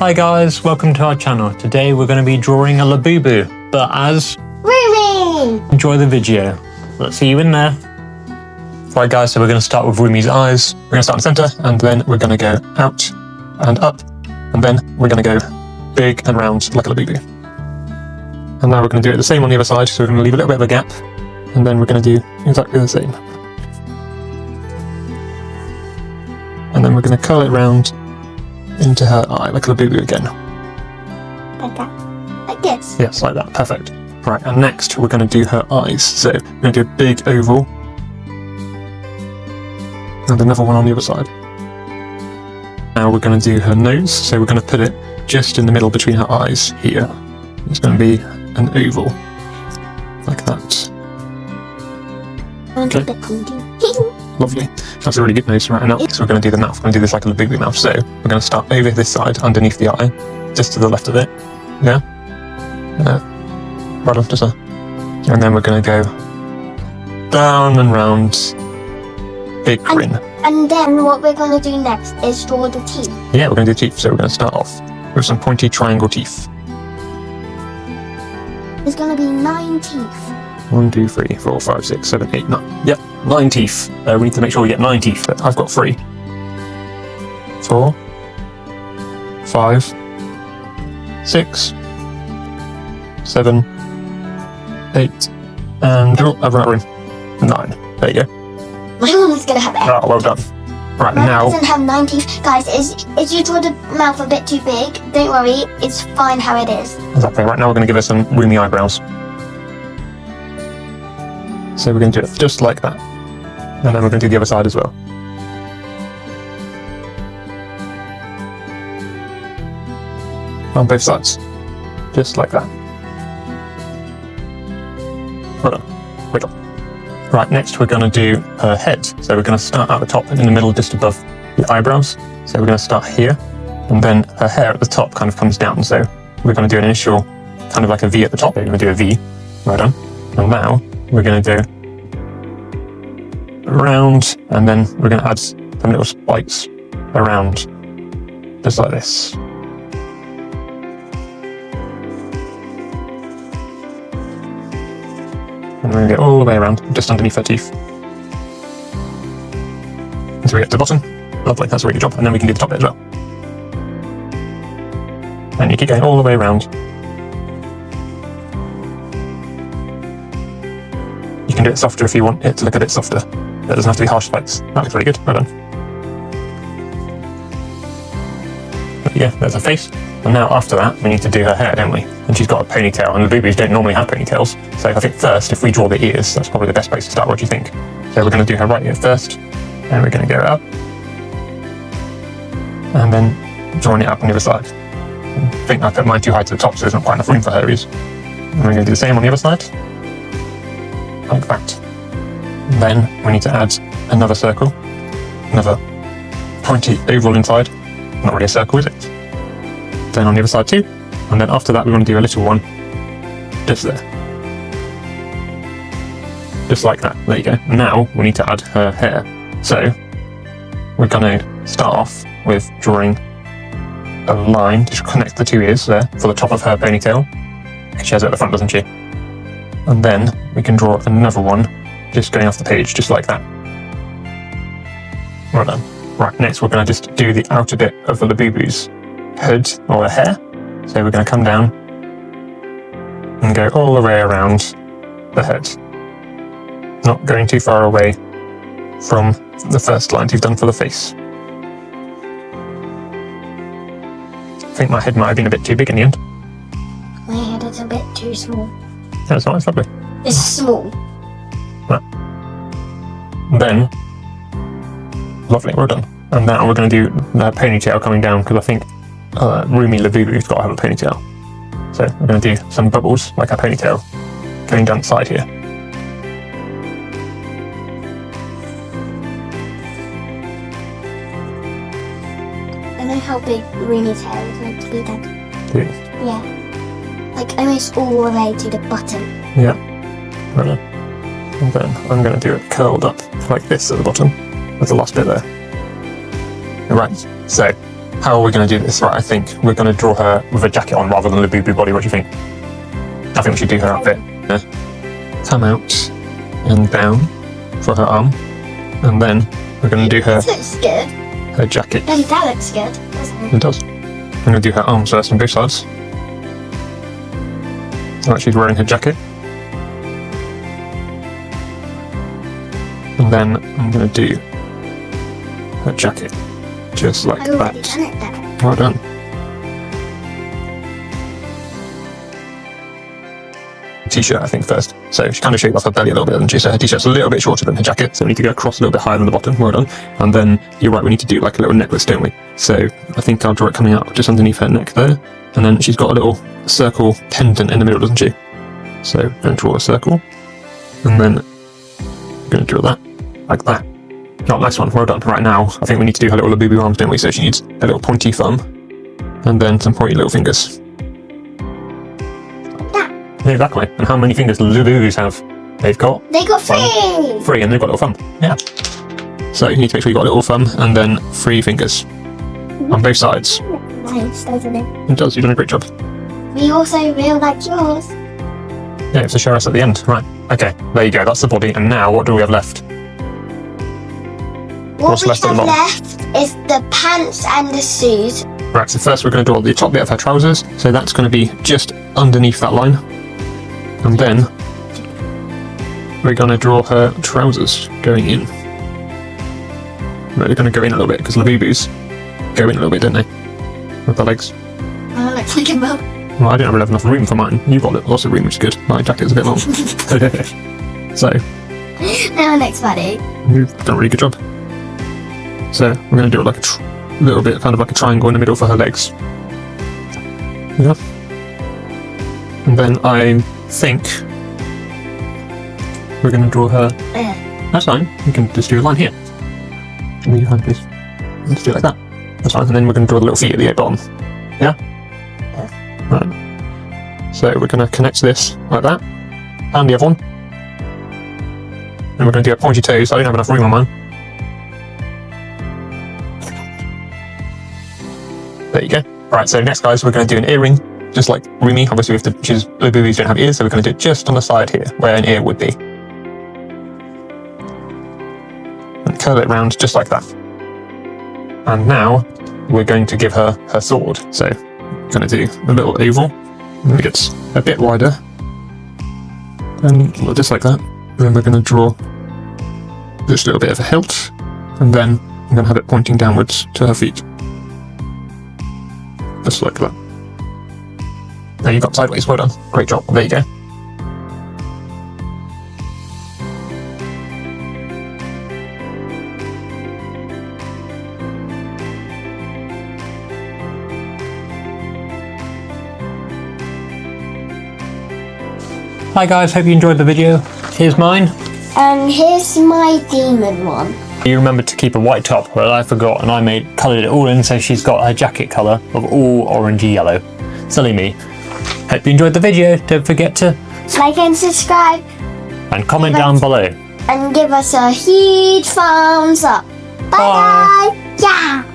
Hi guys, welcome to our channel. Today we're going to be drawing a Labubu, but as Rumi! Enjoy the video. Let's see you in there. Right guys, so we're going to start with Rumi's eyes. We're going to start in the center, and then we're going to go out and up, and then we're going to go big and round like a Labubu. And now we're going to do it the same on the other side, so we're going to leave a little bit of a gap, and then we're going to do exactly the same. And then we're going to curl it round into her eye, like a Labubu again. Like that? Like this? Yes, like that. Perfect. Right, and next we're going to do her eyes. So we're going to do a big oval, and another one on the other side. Now we're going to do her nose, so we're going to put it just in the middle between her eyes here. It's going to be an oval, like that. Okay. Lovely. That's a really good nose right now. So we're going to do the mouth. We're going to do this like a Labubu mouth. So we're going to start over this side, underneath the eye, just to the left of it. Yeah? Right off to the. And then we're going to go down and round. Big grin. And then what we're going to do next is draw the teeth. Yeah, we're going to do teeth. So we're going to start off with some pointy triangle teeth. There's going to be 9 teeth. 1, 2, 3, 4, 5, 6, 7, 8, 9. Yep, 9 teeth. We need to make sure we get 9 teeth, but I've got 3. 4, 5, 6, 7, 8, and I've run out of room. 9. There you go. My one is going to have 8. Oh, well done. Right, Mine now. doesn't have 9 teeth. Guys, if you draw the mouth a bit too big, don't worry, it's fine how it is. Exactly. Right now we're going to give her some roomy eyebrows. So we're going to do it just like that. And then we're going to do the other side as well. On both sides. Just like that. Well done. Wiggle. Right, next we're going to do her head. So we're going to start at the top and in the middle just above the eyebrows. So we're going to start here. And then her hair at the top kind of comes down. So we're going to do an initial kind of like a V at the top. We're going to do a V. Well done. And now we're going to go around, and then we're going to add some little spikes around, just like this. And we're going to go all the way around, just underneath her teeth. Until we get to the bottom. Lovely, that's a really good job. And then we can do the top bit as well. And you keep going all the way around. You can do it softer if you want it to look a bit softer. It doesn't have to be harsh spikes. That looks really good. Well done. But yeah, there's her face. And now after that, we need to do her hair, don't we? And she's got a ponytail, and the Labubus don't normally have ponytails. So I think first, if we draw the ears, that's probably the best place to start. What do you think? So we're going to do her right ear first, and we're going to go up. And then drawing it up on the other side. I think I put mine too high to the top, so there's not quite enough room for her ears. And we're going to do the same on the other side. Like that. Then we need to add another circle, another pointy oval inside. Not really a circle, is it? Then on the other side too. And then after that we want to do a little one just there. Just like that. There you go. Now we need to add her hair. So we're going to start off with drawing a line to connect the 2 ears there for the top of her ponytail. She has it at the front, doesn't she? And then we can draw another one just going off the page, just like that. Well done. Right, next we're going to just do the outer bit of the Labubu's hood or hair. So we're going to come down and go all the way around the head. Not going too far away from the first line you've done for the face. I think my head might have been a bit too big in the end. My head is a bit too small. That's nice, lovely. It's small. Then, lovely, well done. And now we're going to do the ponytail coming down, because I think Rumi Labubu's got to have a ponytail. So we're going to do some bubbles, like a ponytail, going down the side here. I know how big Rumi's hair is meant to be then. Yeah. Like almost all the way to the bottom. Yeah. Well done. And then I'm going to do it curled up like this at the bottom, with the last bit there. Right, so how are we going to do this? Right, I think we're going to draw her with a jacket on rather than a Labubu body. What do you think? I think we should do her outfit. Come out and down for her arm, and then we're going to do her. This looks good. Her jacket. And that looks good, doesn't it? It does. I'm going to do her arms first on both sides. So she's wearing her jacket. And then I'm going to do her jacket. Just like I've already that. done it there. Well done. T-shirt, I think, first. So she kind of shaved off her belly a little bit, doesn't she? So her t-shirt's a little bit shorter than her jacket, so we need to go across a little bit higher than the bottom. Well done. And then, you're right, we need to do like a little necklace, don't we? So I think I'll draw it coming out just underneath her neck there. And then she's got a little circle pendant in the middle, doesn't she? So I'm going to draw a circle. And then I'm going to draw that, like that. Oh, nice one. Well done. Right now, I think we need to do her little Labubu arms, don't we? So she needs a little pointy thumb, and then some pointy little fingers. Yeah, exactly. And how many fingers do Labubus have? They've got... They got 3! 3, and they've got a little thumb. Yeah. So you need to make sure you've got a little thumb, and then 3 fingers. On both sides. Nice, doesn't it? It does, you've done a great job. We also really like yours. Yeah, you have to show us at the end. Right. Okay, there you go. That's the body. And now, what do we have left? What we left at the have bottom? left is the pants and the shoes. Right, so first we're going to draw the top bit of her trousers. So that's going to be just underneath that line. And then we're going to draw her trousers going in. Right, they're going to go in a little bit because Labubus go in a little bit, don't they? With the legs. Oh, looks like a boat. Well, I don't have enough room for mine. You've got lots of room, which is good. My jacket's a bit long. So, Now next buddy. you've done a really good job. So, we're going to do it like a little bit, kind of like a triangle in the middle for her legs. Yeah. And then I think we're going to draw her. That's fine. We can just do a line here. Will you hand, please? Let's do it like that. That's fine. And then we're going to draw the little feet at the bottom. Yeah? Right. So we're going to connect this like that. And the other one. And we're going to do a pointy toes. I don't have enough room on mine. There you go. Right, so next, guys, we're going to do an earring. Just like Rumi, obviously, we have to choose Labubus don't have ears, so we're going to do it just on the side here, where an ear would be. And curl it round just like that. And now, we're going to give her her sword. So, we're going to do a little oval, and it gets a bit wider. And just like that. And then we're going to draw just a little bit of a hilt, and then I'm going to have it pointing downwards to her feet. Just like that. There you got sideways, well done. Great job. There you go. Hi guys, hope you enjoyed the video. Here's mine. And here's my demon one. You remembered to keep a white top, well I forgot, and I coloured it all in so she's got her jacket colour of all orangey yellow. Silly me. Hope you enjoyed the video. Don't forget to like and subscribe. And comment down below. And give us a huge thumbs up. Bye bye. Yeah.